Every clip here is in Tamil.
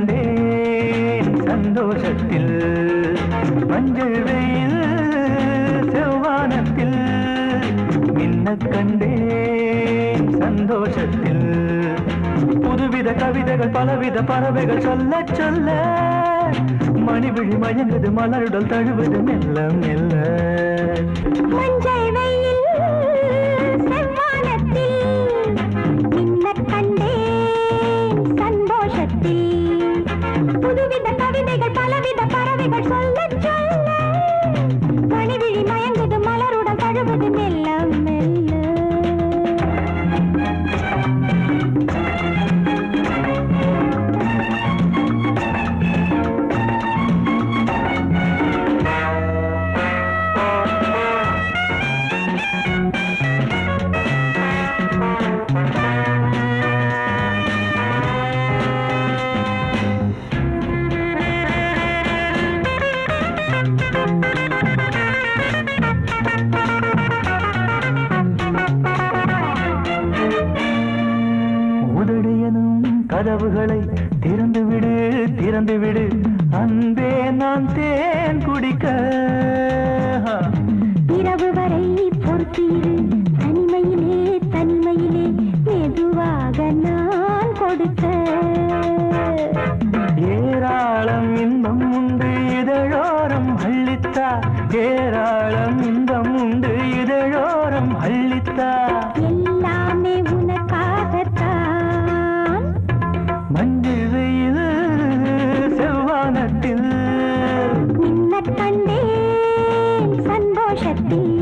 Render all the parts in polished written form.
கண்டேன் சந்தோஷத்தில் மஞ்சள் வெயில் செவ்வானத்தில் மின்ன கண்டேன் சந்தோஷத்தில் புதுவித கவிதைகள் பலவித பறவைகள் சொல்ல சொல்ல மணிவிழி மயங்குது மலருடல் தழுவது மெல்ல மெல்ல மஞ்சள் வெயில் செவ்வானத்தில் மின்ன கண்டேன் சந்தோஷத்தில் புதுவித கவிதைகள் பலவித பறவைகள் சொல்ல சொல்ல மணிவிழி மயங்குது மலருடல் தழுவது மெல்ல மெல்ல கதவுகளை திறந்துவிடு திறந்துவிடு அன்பே நான் தேன் குடிக்க இரவு வரை பொறுத்தீரு தனிமையிலே தனிமையிலே மெதுவாக நான் கொடுக்க ஏராளம் இன்பம் உண்டு இதழோரம் அள்ளித்தா ஏராளம் இன்பம் உண்டு இதழோரம் அள்ளித்தா எல்லாமே உனக்காகத்தான் மஞ்சள் வெயில் செவ்வானத்தில் மின்ன கண்டேன் சந்தோஷத்தில்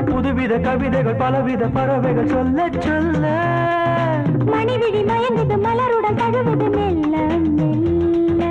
புதுவித கவிதைகள் பலவித பறவைகள் சொல்ல சொல்ல மணிவிழி மயங்குது மலருடன் தழுவது மெல்ல மெல்ல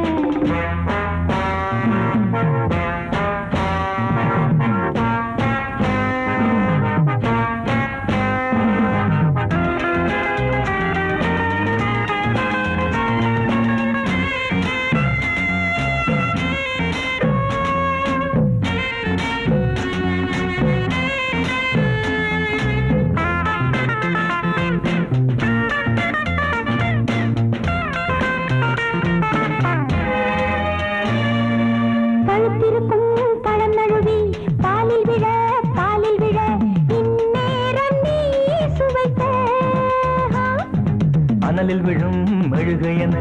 அனலில் விழும் மெழுகையென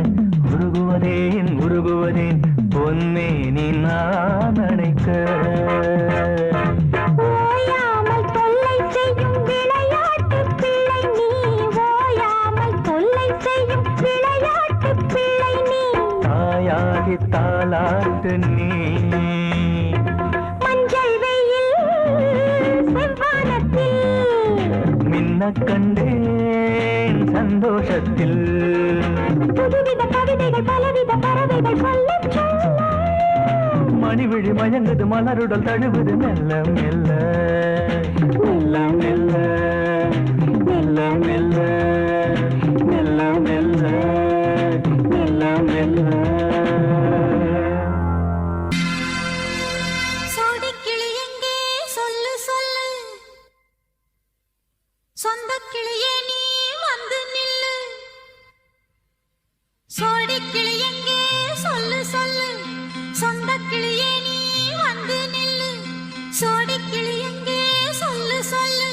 உருகுவதேன் உருகுவதேன் பொன்னே நீ நான் அணைக்க ஓயாமல் தொல்லை செய்யும் விளையாட்டு பிள்ளை நீ ஓயாமல் தொல்லை செய்யும் விளையாட்டு பிள்ளை நீ தாயாகி தாளாட்டு நீ மஞ்சள் வெயில் செவ்வானத்தில் மின்ன கண்டேன் சந்தோஷத்தில் புதுவித கவிதைகள் பலவித பறவைகள் சொல்ல சொல்ல மணிவிழி மயங்குது மலருடல் தழுவது மெல்ல மெல்ல மெல்ல மெல்ல மெல்ல மெல்ல மெல்ல மெல்ல மெல்ல மெல்ல சோடிக்கிளி எங்கே சொல்லு சொல்லு சொந்த கிளியே நீ வந்து நில்லு சோடிக்கிளி எங்கே சொல்லு சொல்லு சொந்த கிளியே நீ வந்து நில்லு சோடிக்கிளி எங்கே சொல்லு சொல்லு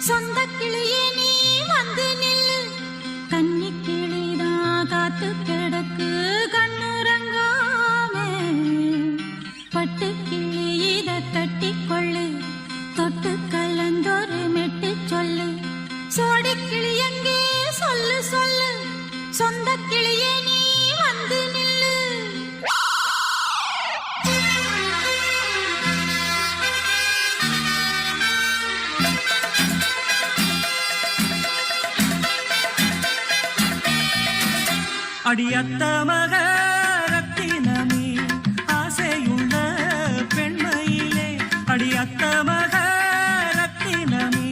சொந்த கிளியே நீ வந்து நில்லு கன்னி கிளிதான் காத்து கிடக்கு கண்ணுறங்காம பட்டு கிளி இத கட்டிக்கொள்ளு தொட்டு கலந்தொரு மெட்டு சொல்லு சோடிக்கிளி எங்கே சொல்லு சொல்லு சொந்த கிளியே நீ வந்து நில்லு அடியத்த மக ரத்தினமே ஆசையுள்ள பெண்மையிலே அடியத்த மக ரத்தினமே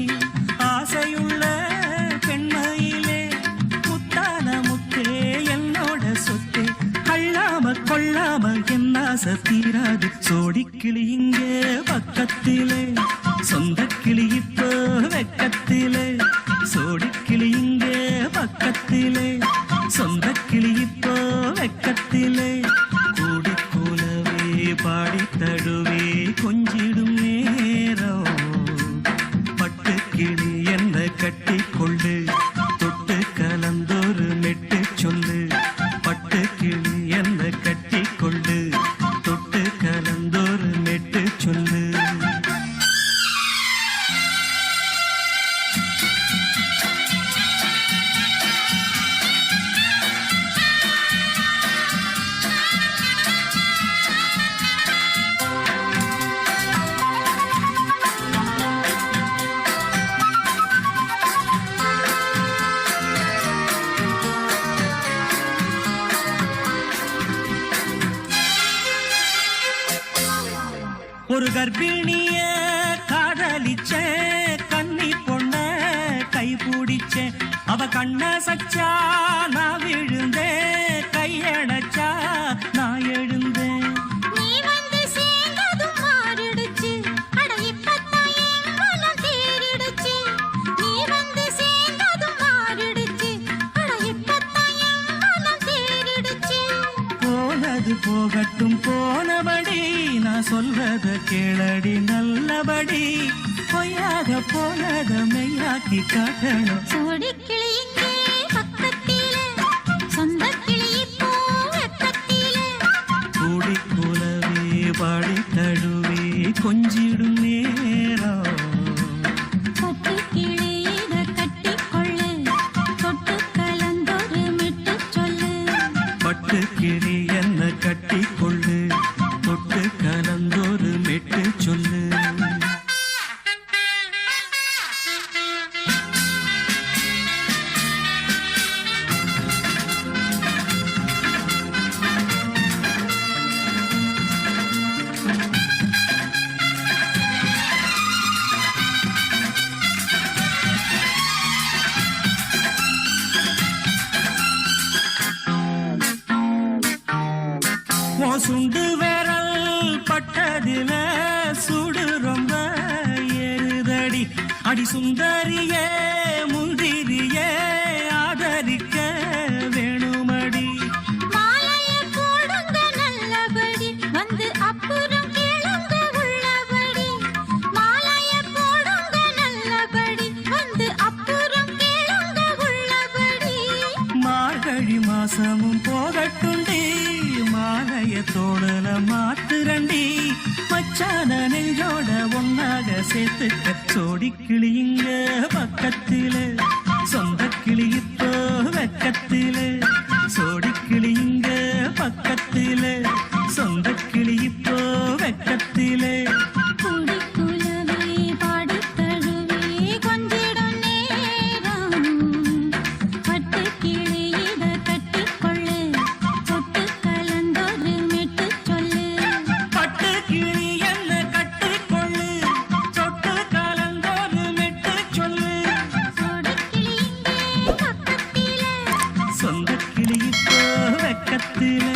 ஆசையுள்ள பெண்மையிலே முத்தான முத்தே என்னோட சொத்தே அள்ளாம கொள்ளாம என்ன தீராது சோடிக்கிளி இங்கே பக்கத்திலே சொந்த கிளி இப்போ வெக்கத்திலே சோடிக்கிளி இங்கே பக்கத்திலே சொந்த கிளி இப்போ வெக்கத்திலே கூடி கூலவே பாடி தழுவே கொஞ்சிடும் நேரம் பட்டு கிளி என்ன கட்டி கொள்ளு தொட்டு கலந்தொரு மெட்டு சொல்லு பட்டு கிளி என்ன கட்டி கொள்ளு தொட்டு கலந்தொரு மெட்டு சொல்லு ஒரு கர்ப்பிணிய காதலிச்ச கன்னி பொண்ண கை பிடிச்ச அவ கண்ண சச்சா நான் விழுந்தேன் கையடைச்சா நான் எழுந்தேன் நீ வந்து சேர்ந்ததும் மாறிடுச்சு அட இப்பத்தான் என் மனம் தேறிடுச்சு நீ வந்து சேர்ந்ததும் மாறிடுச்சு அட இப்பத்தான் என் மனம் தேறிடுச்சு போனது போகட்டும் போனபடி நான் சொல்றத கேளடி நல்லபடி பொய்யாக போனத மெய்யாக்கி காட்டணும் சோடிக்கிளி இங்கே பக்கத்திலே சொந்த கிளி இப்போ வெக்கத்திலே கூடி கூலவே பாடி தழுவே கொஞ்சிடும் நேரம் பட்டு கிளி இத கட்டிக்கொள்ளு தொட்டு கலந்தொரு மெட்டு சொல்லு பட்டு கிளி என்ன கட்டி கொள்ளு தொட்டு கலந்தொரு மெட்டு சொல்லு சுண்டு விரல் பட்டதில சுடு ரொம்ப ஏறுதடி அடி சுந்தரியே முந்திரியே ஆதரிக்க வேணுமடி மாலைய போடுங்க நல்லபடி வந்து அப்புறம் கேளுங்க உள்ளபடி மாலைய போடுங்க நல்லபடி வந்து அப்புறம் கேளுங்க உள்ளபடி மார்கழி மாசமும் போகட்டுண்டி மாலைய தோடல மாத்துரண்டி மச்சான நெஞ்சோட ஒன்னாக சேர்த்துக்க சோடிக்கிளி இங்க பக்கத்திலே சொந்த கிளி இப்போ வெக்கத்திலே சோடிக்கிளி இங்க பக்கத்திலே சொந்த கிளி இப்போ வெக்கத்திலே கூடி குலவே பாடி தழுவே கொஞ்சிடும் நேரம் பட்டு கிளி இத கட்டிக்கொள்ளு தொட்டு கலந்தொரு மெட்டு சொல்லு பட்டு கிளி என்ன கட்டிக்கொள்ளு தொட்டு கலந்தொரு மெட்டு சொல்லு சோடிக்கிளி இங்கே பக்கத்திலே சொந்த கிளி இப்போ வெக்கத்திலே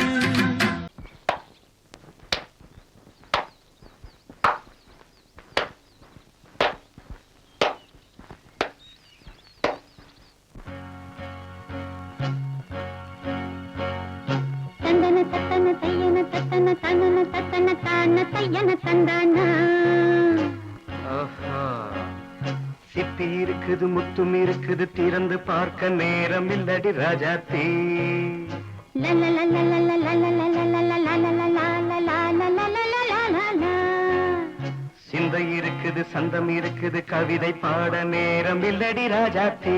தந்தன தத்தன தையன தத்தன தனன தத்தன தான தையன தந்தானா ஆஹா. சிப்பி இருக்குது முத்தும் இருக்குது திறந்து பார்க்க நேரம் இல்லடி ராஜாத்தி சிந்தை இருக்குது சந்தம் இருக்குது கவிதை பாட நேரம் இல்லடி ராஜாத்தி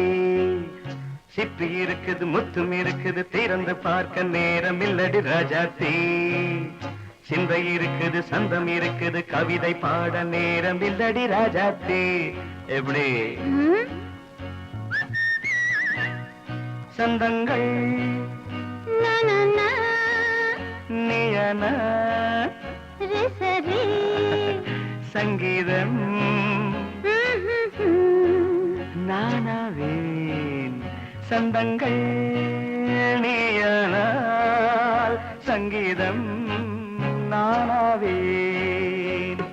சிப்பி இருக்குது முத்தும் இருக்குது திறந்து பார்க்க நேரம் இல்லடி ராஜாத்தி சிந்தை இருக்குது சந்தம் இருக்குது கவிதை பாட நேரம் இல்லடி ராஜாத்தி எப்படி சந்தங்கள் நீயன சங்கீதம் நானாவேன் சந்தங்கள் நீயனால் சங்கீதம் நானாவேன்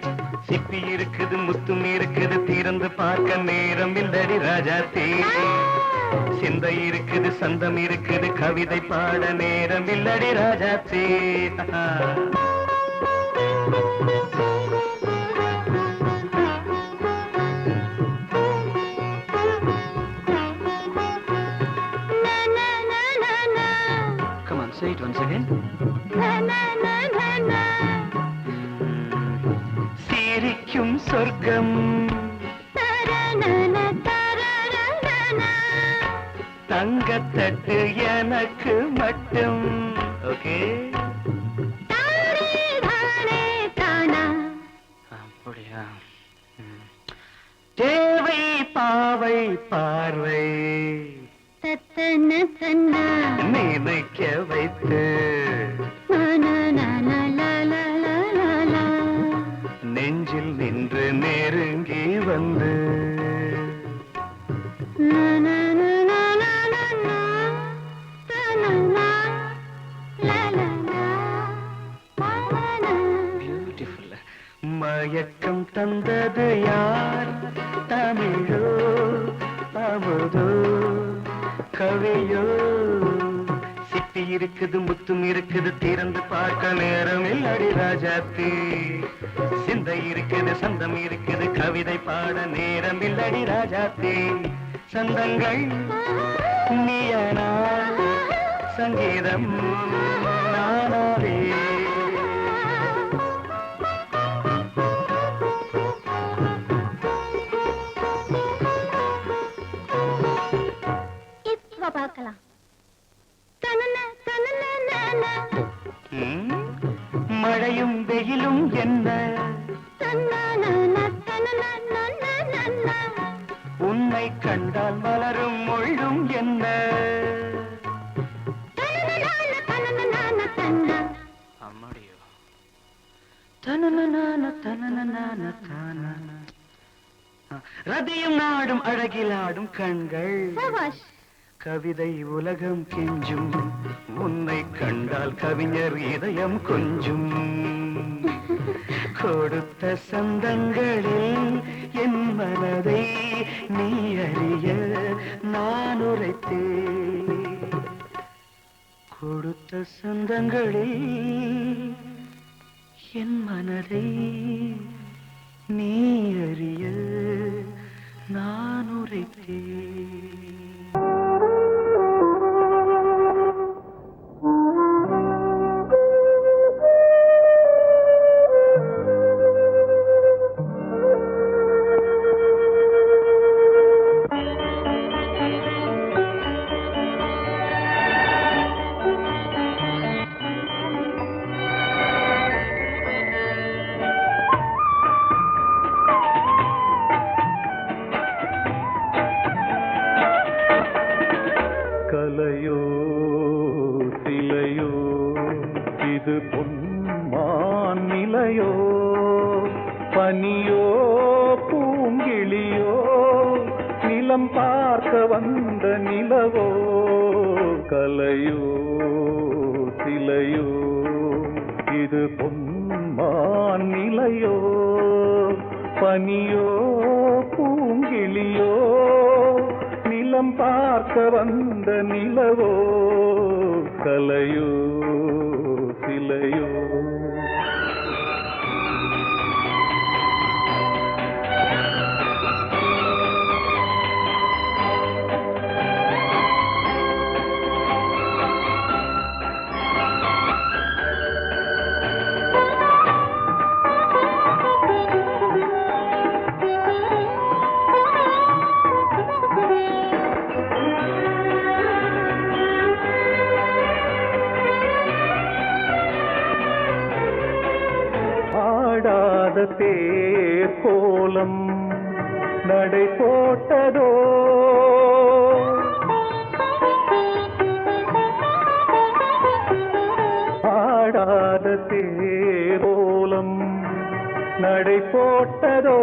சிப்பி இருக்குது முத்தும் இருக்குது திறந்து பார்க்க நேரம் இல்லடி ராஜாத்தே சிந்தை இருக்குது சந்தம் இருக்குது கவிதை பாட நேரம் இல்லடி ராஜாத்தே Come on, say it once again. சிரிக்கும் சொர்க்கம் தங்கத்தட்டு எனக்கு மட்டும். ஓகே அப்படியா? தேவை பாவை பார்வை நினைக்க வைத்து நெஞ்சில் நின்று நெருங்கி வந்து மயக்கம் தந்தது யார்? தமிழோ அமுதோ கவியோ? சிப்பி இருக்குது முத்தும் இருக்குது திறந்து பார்க்க நேரம் இல்லடி ராஜாத்தி சிந்தை இருக்குது சந்தம் இருக்குது கவிதை பாட நேரம் இல்லடி ராஜாத்தி சந்தங்கள் நீயனா சங்கீதம் நானாவே பார்க்கலாம். மழையும் வெயிலும் என்ன உன்னை கண்டால் மலரும் மொழியும் என்ன அம்மாடியோ ரதியும் நாடும் அழகிலாடும் கண்கள் கவிதை உலகம் கெஞ்சும் உன்னை கண்டால் கவிஞர் இதயம் கொஞ்சும் கொடுத்த சந்தங்களில் என் மனதை நீ அறிய நான் உரைத்தேன் கொடுத்த சந்தங்களில் என் மனதை நீ அறிய நான் உரைத்தேன் கலையோ சிலையோ இது பொன்மான் நிலையோ பனியோ பூங்கிளியோ நிலம் பார்க்க வந்த நிலவோ கலையோ சிலையோ இது பொன்மான் நிலையோ பனியோ பூங்கிளியோ நிலம் பார்க்க வந்த நிலவோ கலையோ சிலையோ தேர் கோலம் நடை போட்டதோ நடை போட்டதோ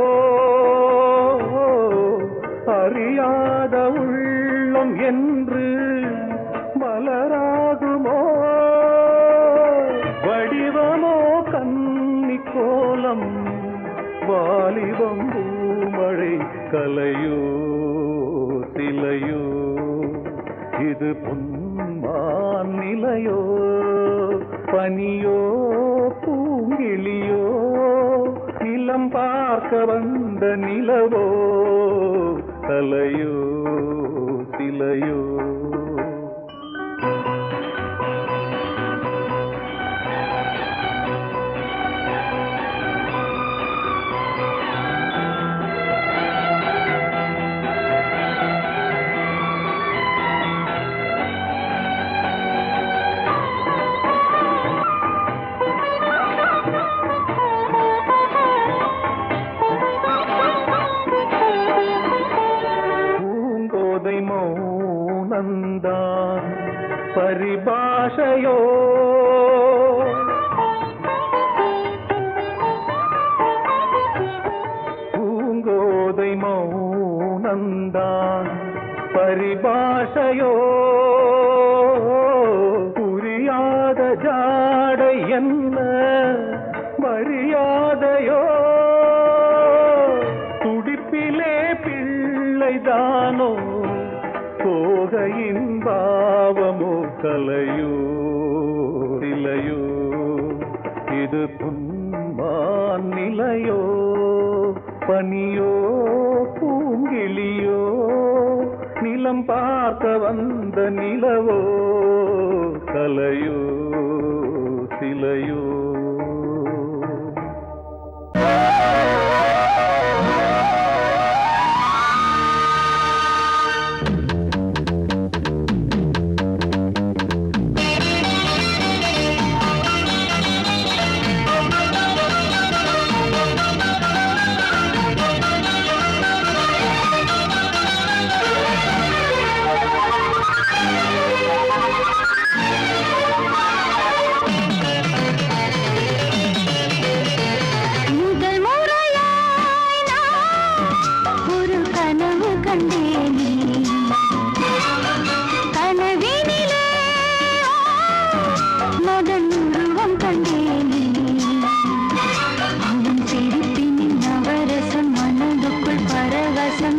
அறியாத உள்ளம் என்று மலராகுமோ வடிவமோ கன்னி கோலம் வாலிபம் பூமழை கலையோ சிலையோ இது பொன்மான் நிலையோ பனியோ பூங்கிளியோ நிலம் பார்க்க வந்த நிலவோ கலையோ சிலையோ மௌனந்தான் பரிபாஷையோ பூங்கோதை மௌனந்தான் பரிபாஷையோ புரியாத ஜாடை என்ன மரியாதையோ துடிப்பிலே பிள்ளைதானோ போகையின் பாவமோ கலையோ சிலையோ இது புன்மான் நிலையோ பனியோ பூங்கிளியோ நிலம் பார்க்க வந்த நிலவோ கலையோ சிலையோ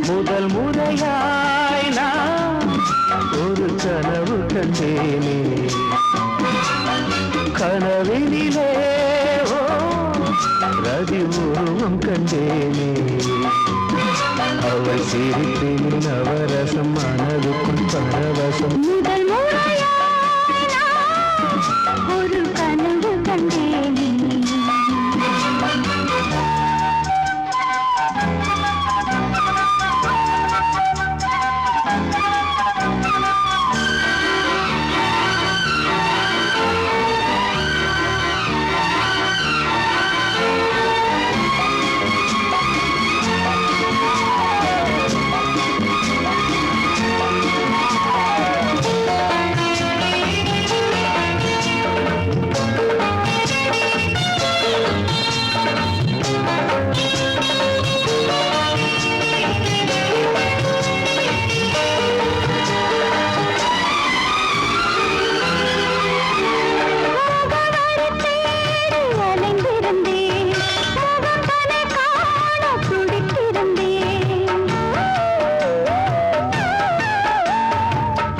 முதல் முறையாய் நான் ஒரு கனவு கண்டேனே கனவினிலே ரதி உருவம் கண்டேனே அவள் சிரிப்பின் நவரசம் மனதுக்குள் பரவசம் முதல் முறையாய் நான் ஒரு கனவு கண்டேனே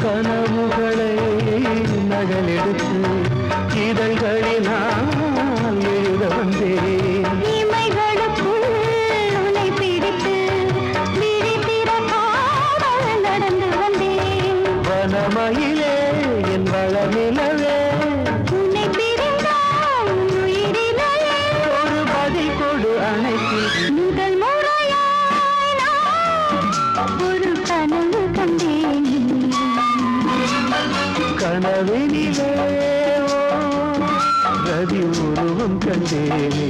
கனவுகளை நகலெடுத்து இதழ்களினால் எழுத வந்தேன் இமைகளுக்குள் உன்னை பிடித்து விழித்திறக்காமல் நடந்து வந்தேன் வனமயிலே என் வளமிலவே உன்னை பிரிந்தால் உயிரிலேயே ஒரு பதில் கொடு அணைத்தில் முதல் முறையாய் நான் ஒரு கனவு கண்டேன் கனவினிலே ரதி உருவம் கண்டேனே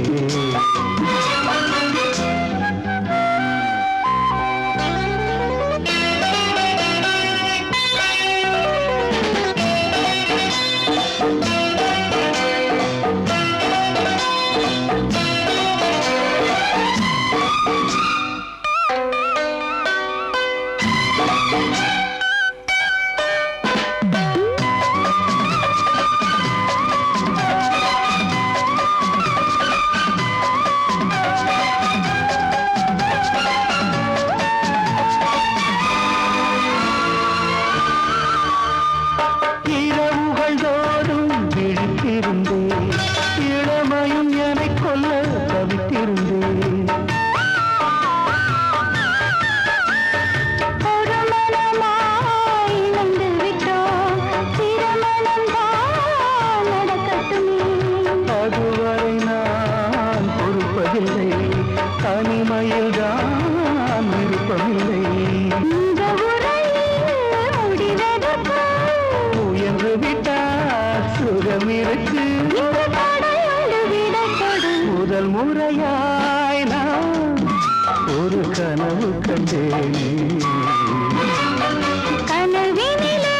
தான் விருப்பமில்லை. இந்த உரையில் முடிவதற்கு உயர்ந்து விட்டால் சுகம் இருக்கு. இந்த தடையோடு விடப்படு. முதல் முறையாய் நான் ஒரு கனவு கண்டேனே. கனவினிலே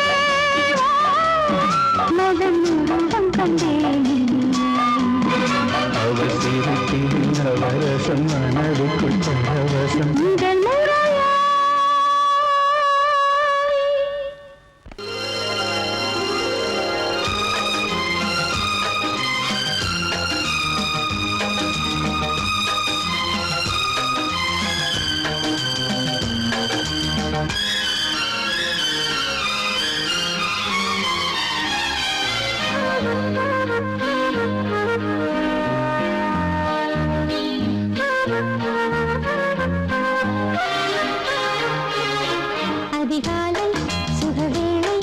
மகன் உருவம் கண்டேனே. அவர் சிரிப்பில் நவரசம் மனதுக்குள் பரவசம். முதல் முறையாய் அதிகாலை சுகவேளை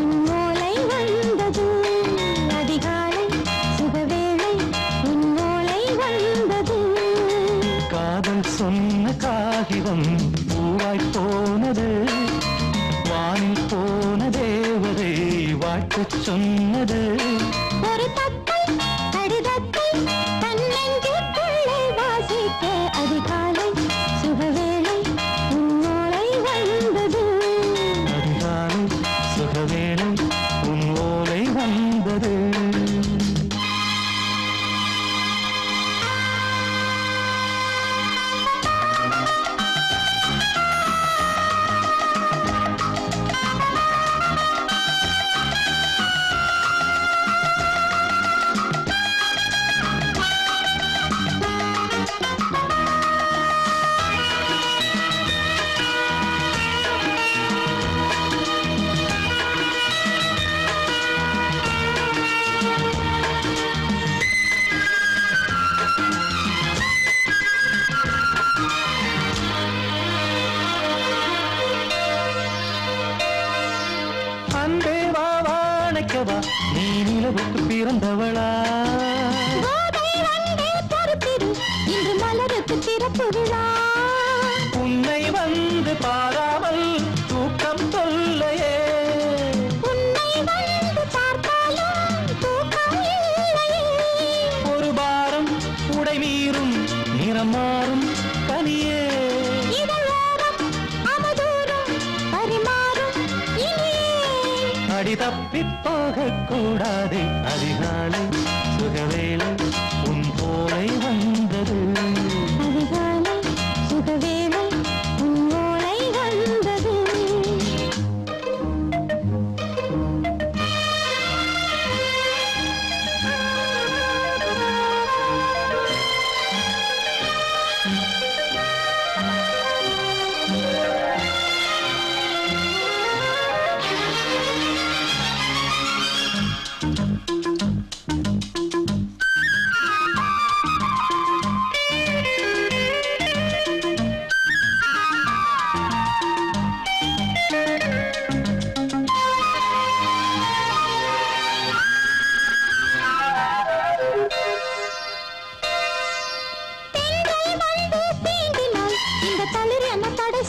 உன் ஓலை வந்தது. அதிகாலை சுகவேளை உன் ஓலை வந்தது. காதல் சொன்ன காகிதம் பூவாய் போனது. வானில் போன தேவதை வாழ்த்து சொன்னது. ஒரு தத்தை கடிதத்தை தன்னெஞ்சுக்குள்ளே வாசிக்க அதிகாலை சுகவேளை உன் ஓலை வந்தது. அதிகாலை சுகவேளை உன் ஓலை வந்தது. அன்பே வா வாழைக்கவா, நீ நிலவுக்கு பிறந்தவளா? கோதை வந்தே பொறுத்திரு, இன்று மலருக்கு திறப்பு விழா. உன்னை வந்து பாராமல் தூக்கம் சொல்லையே. உன்னை வந்து பார்த்தாலும் தூக்கம் இல்லையே. ஒரு பாரம் உடை மீறும் நிறம் மாறும் கனியே. இதழோரம் அமதூரம் பரிமாறும் இனியே. அடி தப்பிப் போகக் கூடாது. அதிகாலை சுகவேளை உன் போலை வந்தது. அதிகாலை சுகவேளை உன் ஓலை வந்தது.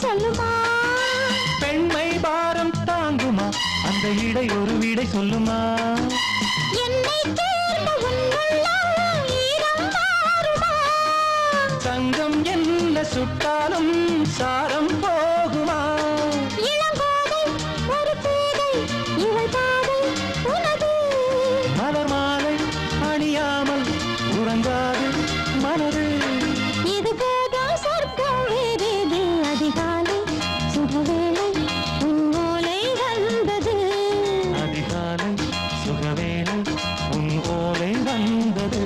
சொல்லுமா? பெண்மை பாரம் தாங்குமா? அந்த இடை ஒரு விடை சொல்லுமா? என்னை தேர்ந்த உன்னுள்ளம் ஈரம் மாறுமா? தங்கம் என்ன சுட்டாலும் சாரம் போகுமா? இளங்கோதை ஒரு பேதை இவள் பாதை உனது. மலர் மாலை அணியாமல் உறங்காது மனது. இது போதும் சொர்க்கம் வேறேது. அதிகாலை சுகவேளை உன் ஓலை வந்தது. அதிகாலை சுகவேளை உன் ஓலை வந்தது.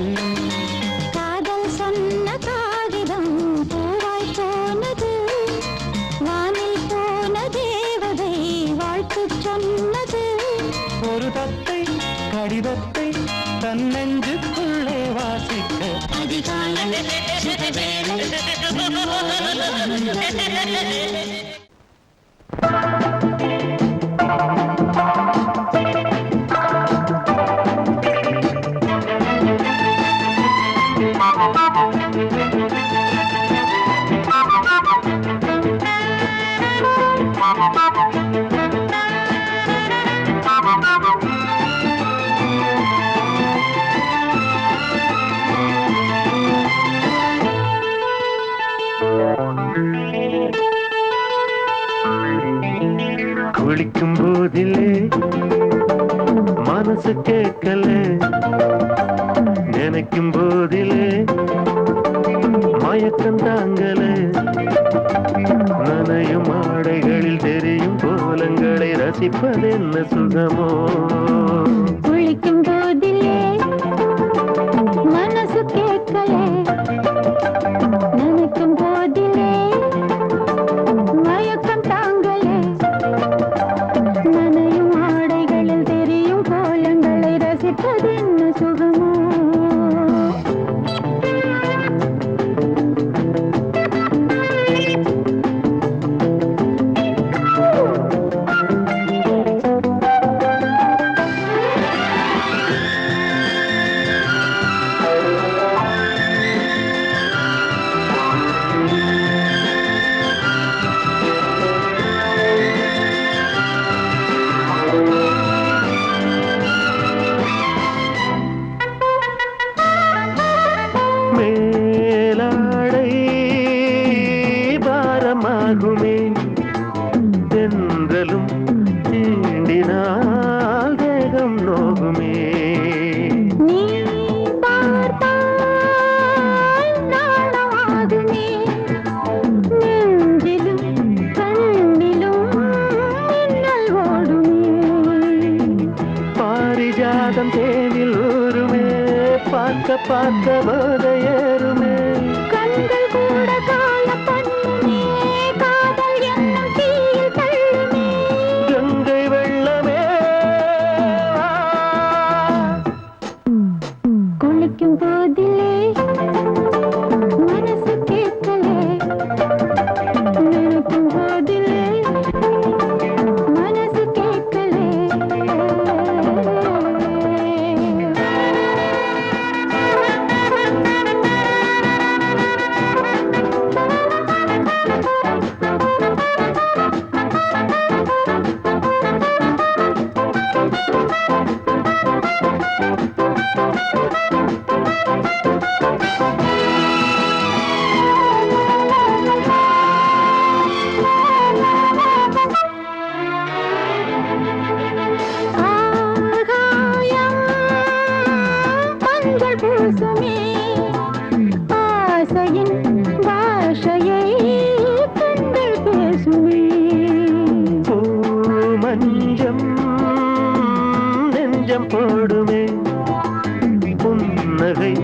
காதல் சொன்ன காகிதம் பூவாய் போனது. வானில் போன தேவதை வாழ்த்து சொன்னது. ஒரு தத்தை கடிதத்தை தன்னெஞ்சுக்குள்ளே வாசிக்க அதிகாலை சுகவேளை உன் ஓலை வந்தது. குளிக்கும் போதிலே மனசு கேட்கல, நினைக்கும் போதிலே மயக்கம் தாங்கல, நனையும் ஆடைகளில் தெரியும் கோலங்களை ரசிப்பதென்ன சுகமோ. குளிக்கும் போதிலே மனசு கேட்கல, நினைக்கும் போதிலே மயக்கம் தாங்கல, நனையும் ஆடைகளில் தெரியும் கோலங்களை ரசிப்பதென்ன சுகமோ. மேலாடை பாரமாகுமே, தென்றலும் தீண்டினால் தேகம் நோகுமே. நீ பார்த்தால் நாணமாகுமே, நெஞ்சிலும் கண்ணிலும் மின்னல் ஓடுமே. பாரிஜாதம் தேனில் ஊருமே, பார்க்க பார்க்க போதையேறுமே. கண்கள் கூட கால பண்ணுமே, காதல் என்னும் தீயில் தள்ளுமே. கங்கை வெள்ளமே வா. குளிக்கும் போதிலே மனசு கேட்கலே, நினைக்கும் போதிலே மனசு கேட்கலே. ஆகாயம் மஞ்சள் பூசுமே, ஆசையின் பாஷையை கண்கள் பேசுமே. பூ மஞ்சம் நெஞ்சம் போடுமே, புன்னகை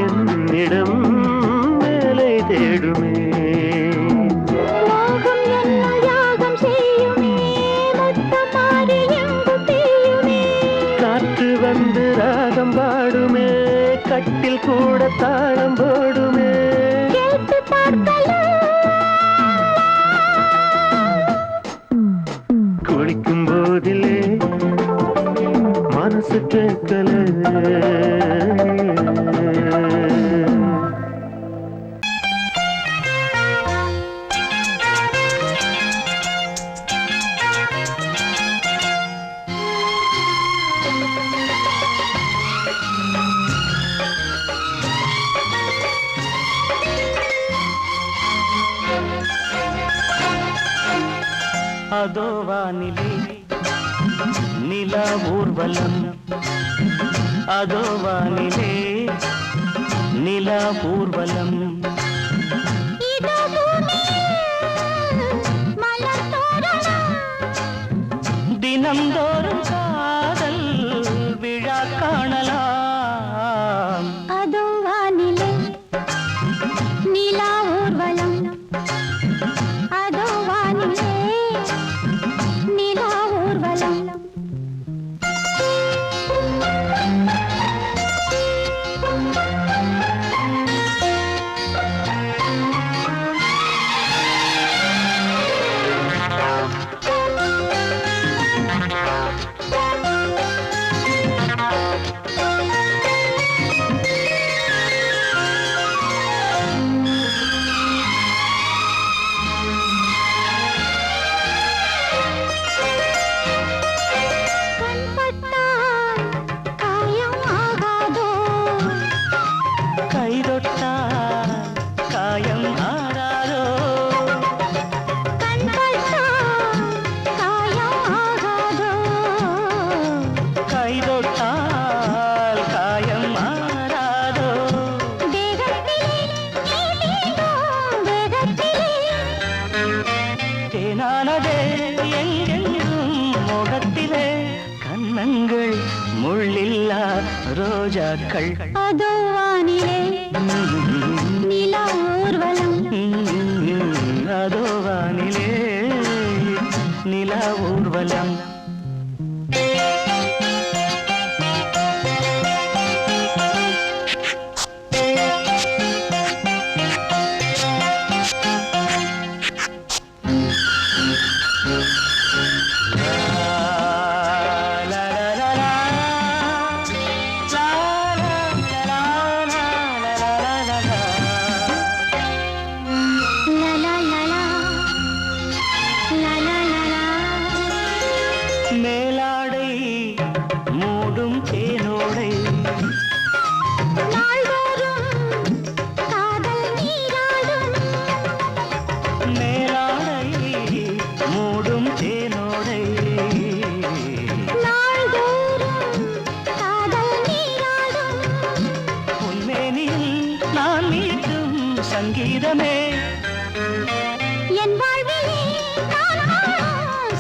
என்னிடம் மேலே தேடுமே. மோகம் என்னும் யாகம் செய்யுமே, முத்தமாரி எங்கும் பெய்யுமே. காற்று வந்து ராகம் பாடுமே, கட்டில் கூட தாளம் போடுமே. கேட்டு பார்க்கலாம். குளிக்கும் போதிலே மனசு கேட்கல. அதோ வானிலே நிலா ஊர்வலம், அதோ வானிலே நிலா ஊர்வலம். இதோ பூமியில் மலர் தோரணம், தினம்தோறும் காதல் விழா காணலாம். அதோ வானிலே நிலா ஊர்வலம், அதோ வானிலே நிலா ஊர்வலம். எங்கெங்கும் முகத்திலே கன்னங்கள் முள்ளில்லா ரோஜாக்கள் அதோ வானிலே நிலா ஊர்வலம் அதோ வானிலே நிலா ஊர்வலம் லலா லலா லலா லலா மேலாடை மூடும் தேனோடை நாள்தோறும் காதல் நீராடும் மேலாடை மூடும் தேனோடை நாள்தோறும் காதல் நீராடும் உன்மேனில் நான் மீட்டும் சங்கீதமே என் வாழ்விலே நான் காணும்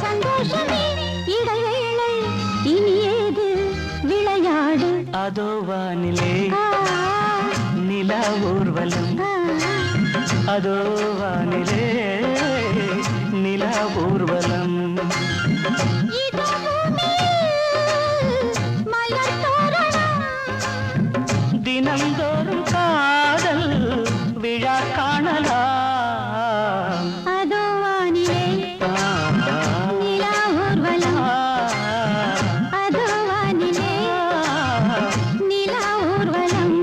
சந்தோஷமே இடைவேளை இனி ஏது விளையாடு அதோ வானிலே ஆ, நிலா ஊர்வலம் ஆ, அதோ வானிலே நிலா ஊர்வலம் இதோ பூமியில் மலர் தோரணம் தினந்தோறும் காதல் விழா காணலாம் அதோ வானிலே நிலா ஊர்வலம் அதோ வானிலே நிலா ஊர்வலம்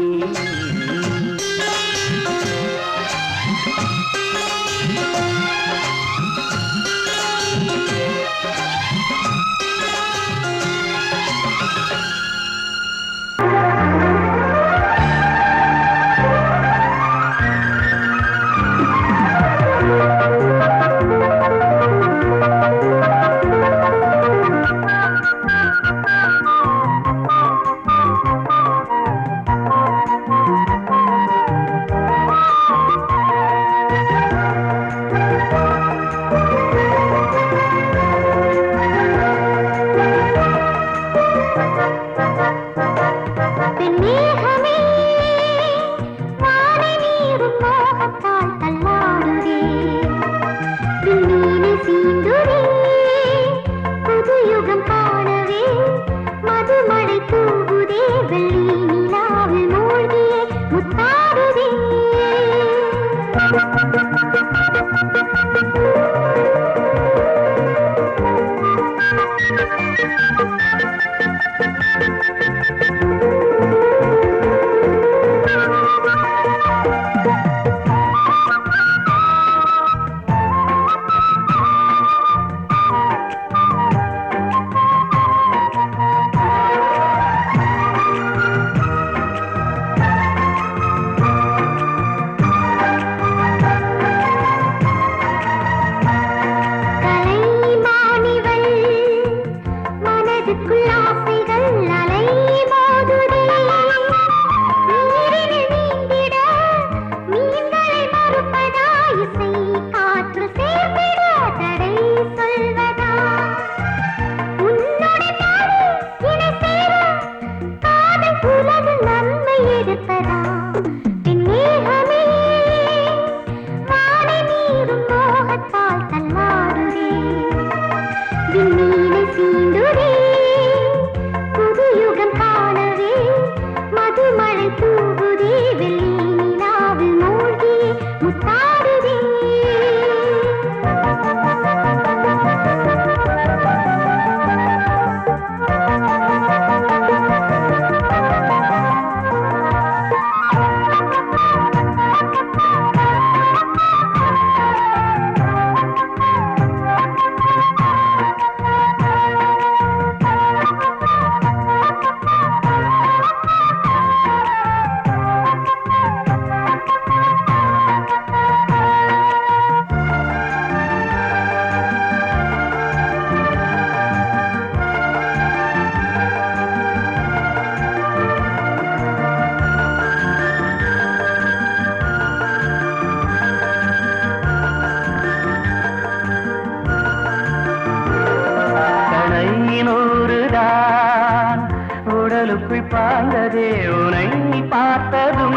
கண்ணுக்குள் பாய்ந்ததே உனை பார்த்ததும்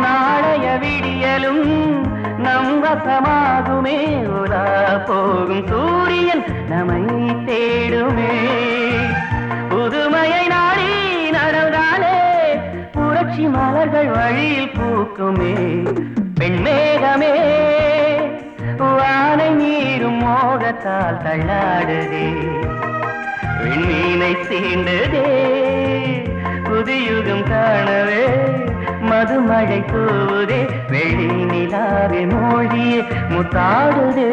நாளைய விடியலும் நம் வசமாகுமே உலா போகும் சூரியன் நம்மை தேடுமே புதுமையை நாடி நடந்தாலே புரட்சி மலர்கள் வழியில் பூக்குமே பெண்மேகமே வானை நீரும் மோகத்தால் தள்ளாடுதே விண்மீனை தீண்டுதே புதியுகம் காணவே மதுமழை தூவுதே வெளி நிலாவே மொழியே முத்தாடுதே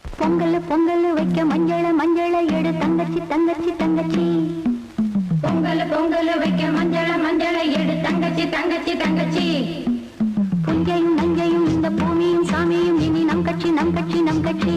பொங்கல் பொங்கல் வைக்க மஞ்சள மஞ்சள எடு தங்கச்சி தங்கச்சி தங்கச்சி பொங்கல் பொங்கல் வைக்க மஞ்சள மஞ்சள எடு தங்கச்சி தங்கச்சி தங்கச்சி புஞ்சையும் நஞ்சையும் இந்த பூமியும் சாமியும் இனி நம் கட்சி நம் கட்சி நம் கட்சி